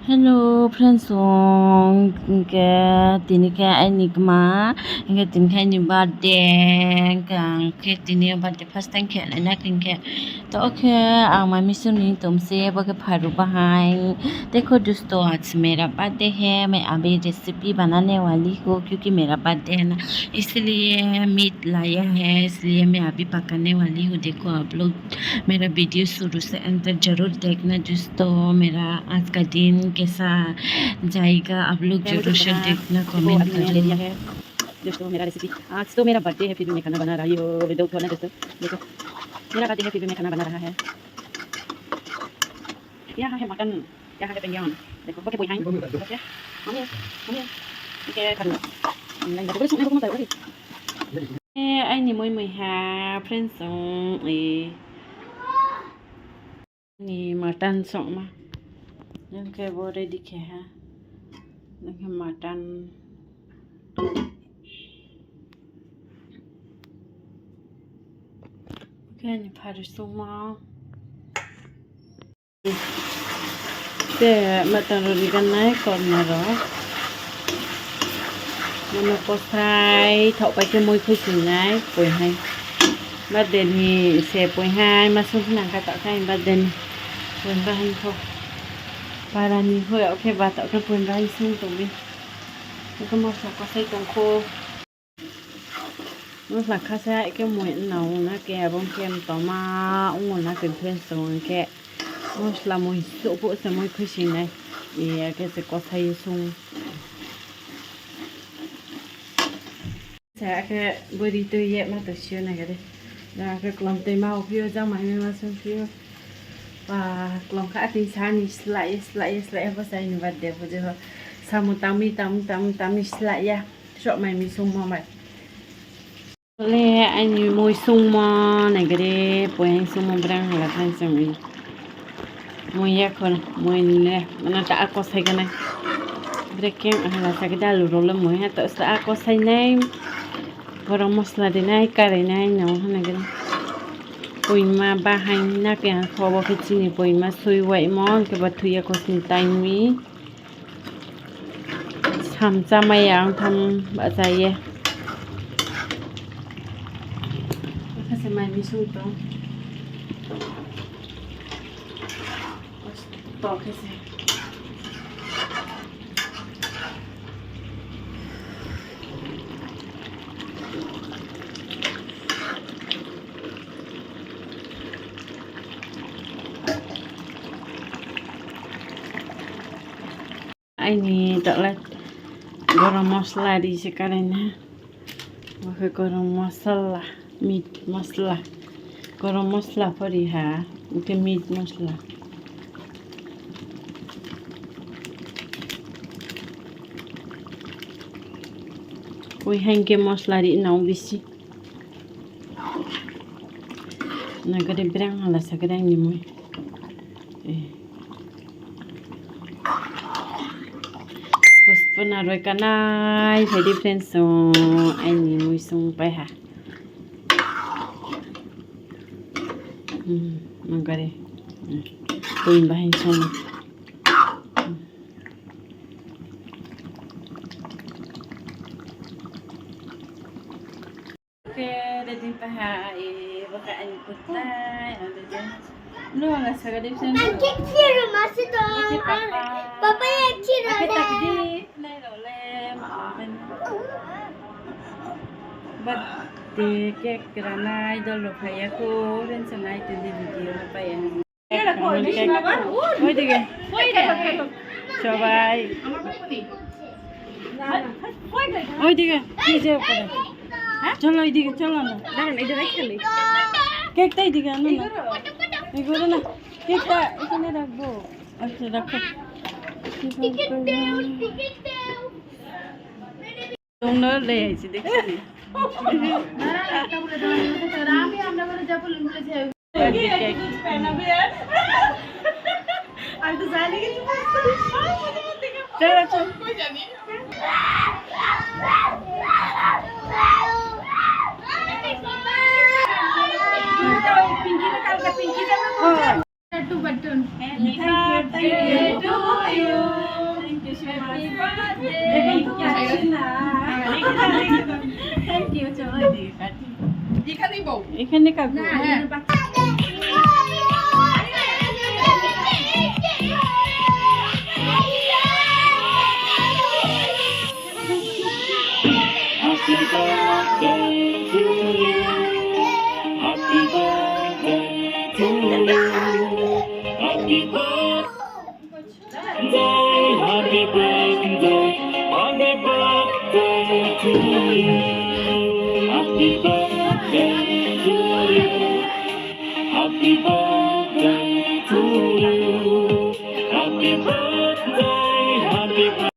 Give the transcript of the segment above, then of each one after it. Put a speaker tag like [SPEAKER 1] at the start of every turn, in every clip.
[SPEAKER 1] Hello, friends. Ke tini ke ani kma, ke tini ke ani birthday, ke tini birthday first time ke na ke तो okay mummy सुनी तुमसे वो के फारू बहाई देखो दोस्तों आज मेरा बर्थडे है मैं अभी रेसिपी बनाने वाली हूँ क्योंकि मेरा बर्थडे है ना इसलिए मीट लाया है इसलिए मैं अभी पकाने वाली हूँ देखो आप लोग मेरा वीडियो शुरू से अंत तक जरूर देखना दोस्तों मेरा आज का दिन कैसा जाएगा आप लोग जरूर से देखना कमेंट करना दोस्तों मेरा रेसिपी आज तो मेरा बर्थडे है फिर भी मैं खाना बना रही हूँ दोस्तों देखो मेरा बर्थडे है फिर भी मैं खाना बना रहा है यहाँ है मटन यहाँ है पेंगियान देखो बके पोई हाई okay mami oke kadu nang gado boleh suka tahu lagi ini moi ha friends ini mutton sok mah yang kayak boleh dikeh ha yang mutton oke ini harus semua mutton roti kan naik corner nó có fry thọ bay cái môi khơi sình này bồi hay bắt đền thì xe bồi hai mà xuống nàng cái tạo thành bắt đền bồi ra hình không và là nhìn thôi ok và tạo ra bồi ra hình xuống tụi mình cái màu sắc có xây còn khô nó là khá xa cái mùi nấu nó kè bông kem tỏ ma ông ngồi nó cần thêm sống kẹ nó là mùi sữa bộ sẽ mùi khơi sình này thì cái sẽ có xây xuống sẽ cái bữa đi tôi dẹp mà từ xưa này cái đi là cái lòng tây màu phiêu ra ngoài mà xong phiêu và lòng khác thì sao ni slice và sai ni vật đẹp bây giờ sao một tam ni slice ya chọn mày mi sung mò mày lẽ anh môi sung mò này cái đi bồi anh sung mò brang là thành xong rồi môi ya con môi nè nó đã có sai cái này breaking là sai cái đa lù rồi môi ha tự sẽ có sai này garam masala dinai kare nai no hanagan poima bahain na ke khobo ke chini poima sui wai mon ke bathuya ko sin time mi tham chamai yang tham ba jaiye khase mai mi su to khase ini taklah garam masala di sekarang ni pakai garam masala meat masala garam masala pari ha itu meat masala koi hangke masala di nau bisi nagade berang hala sekarang ni moi rồi cả nai thấy đi friends so anh nhìn mùi sung bay hả mang cái đi quên bay sung ok để đi bay hả baka anh cút tay ở đây luôn là sao cái đi friends
[SPEAKER 2] anh thích chơi mà sẽ đó papa anh chơi
[SPEAKER 1] cái
[SPEAKER 2] rồi
[SPEAKER 1] tạc đi này rồi lên birthday cake karena idol lo kaya ko rin sa night in the video na pa yan. Hoy dige. So bye. Hoy dige. Kije pa. Chalo idige chalo na. Daran idige actually. Cake ta idige ano na. Iguro na. Cake ta ikane rakbo. Acha rakho.
[SPEAKER 2] ticket down
[SPEAKER 1] Tung nó le si dekhi.
[SPEAKER 2] button.
[SPEAKER 1] Happy birthday to you. এখানে কাটবো
[SPEAKER 3] Happy birthday to you. Happy birthday to you. Happy birthday, happy birthday, happy birthday to you. Happy birthday to you. Happy birthday to you. Happy birthday, happy birthday.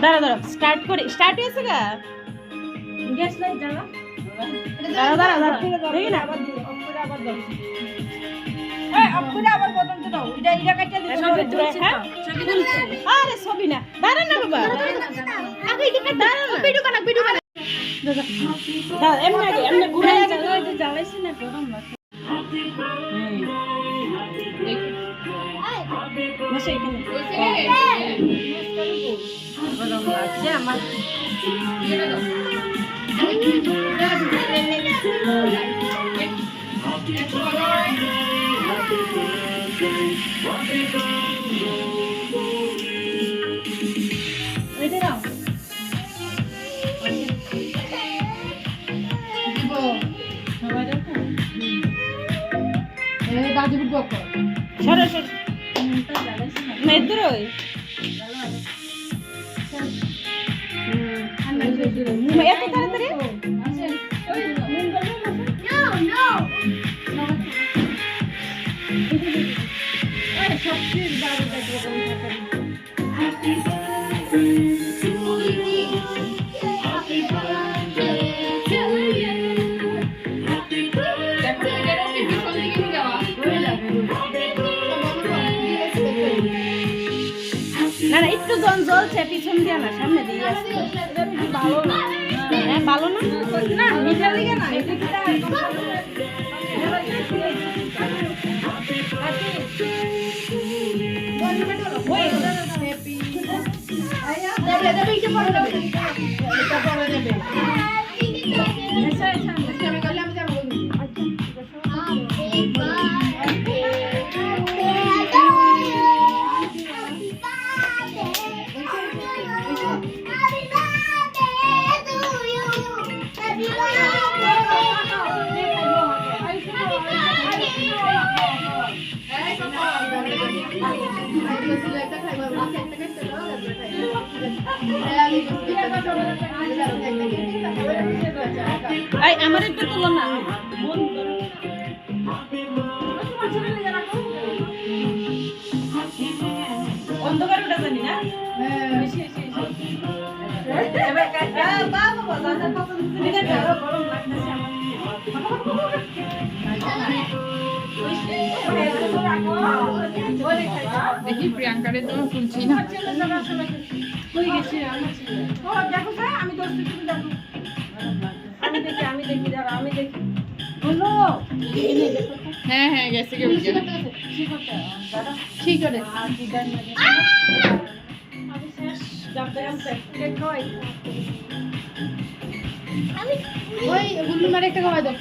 [SPEAKER 1] দাঁড়া দাঁড়া start করে start হয়েছে গা gas light জ্বালা দাঁড়া দাঁড়া দাঁড়া দেখি না আবার দাও এই অপুরা আবার বদন তো দাও এটা এটা কাটতে দে ছবি তুলছি তো ছবি তুলছি আরে ছবি না দাঁড়া না বাবা আগে এটা দাঁড়া না ভিডিও কানা দাঁড়া এমনি ঘুরে যাও এটা জ্বালাইছি না গরম লাগছে বসে এখানে গরম লাগছে আমার ওইটা দাও দিব সবাই দেখো এই বাজে বুক কর সরে সরে না ইধর ওই এত তাড়াতাড়ি না না একটু জন জ্বলছে পিছন দিয়ে না সামনে দিয়ে আসছে ভালো না হ্যাঁ ভালো না না মিঠা লাগে না এই আমার একটু তুলো না অন্ধকার ওটা জানি না
[SPEAKER 4] দেখি প্রিয়াঙ্কারে তো শুনছি না হ্যাঁ হ্যাঁ গেছে কেউ ঠিক করে ওই গুল্লু মারে একটা খাওয়াই দাও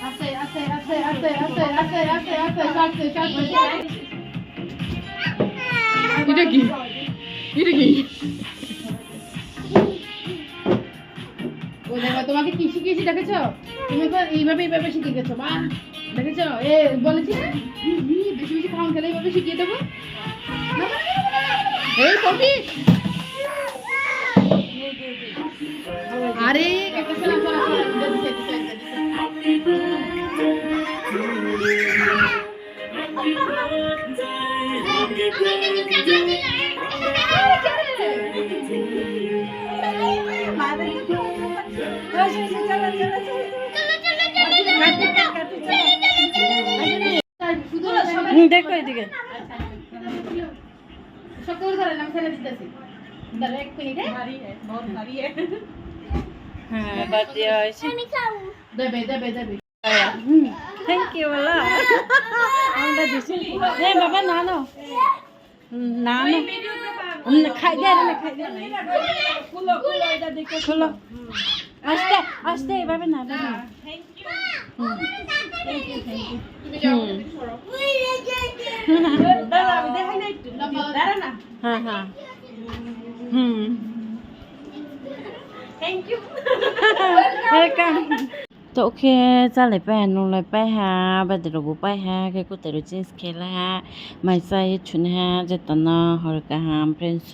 [SPEAKER 4] আস্তে আস্তে আস্তে আস্তে আস্তে আস্তে আস্তে আস্তে চালতে চালতে এটা কি এটা কি ও দেখো তোমাকে কি শিখিয়েছি দেখেছো তুমি তো এইভাবে শিখে গেছো বাহ দেখেছো এ বলেছি না বেশি বেশি খাওয়ান খেলে এইভাবে শিখিয়ে দেবো এই কপি আরে একটা সালাম
[SPEAKER 1] দেখো এদিকে
[SPEAKER 4] সকল ধরেন আমি ছেড়ে দিতেছি দাঁড়া এক মিনিট
[SPEAKER 1] হ্যাঁ বাদ দেওয়া হয়েছে
[SPEAKER 4] দেবে দেবে দেবে
[SPEAKER 1] থ্যাংক ইউ বলো আমরা দিছি বাবা না না না খাই দে না খাই দে খুলো আস্তে আস্তে এভাবে না হ্যাঁ হ্যাঁ welcome तो ओके चले पे नों ले पे हा बदे रो पे हा के को तेरो जींस खेला हा माइसा ये छुने हा जतना हर का हम फ्रेंड्स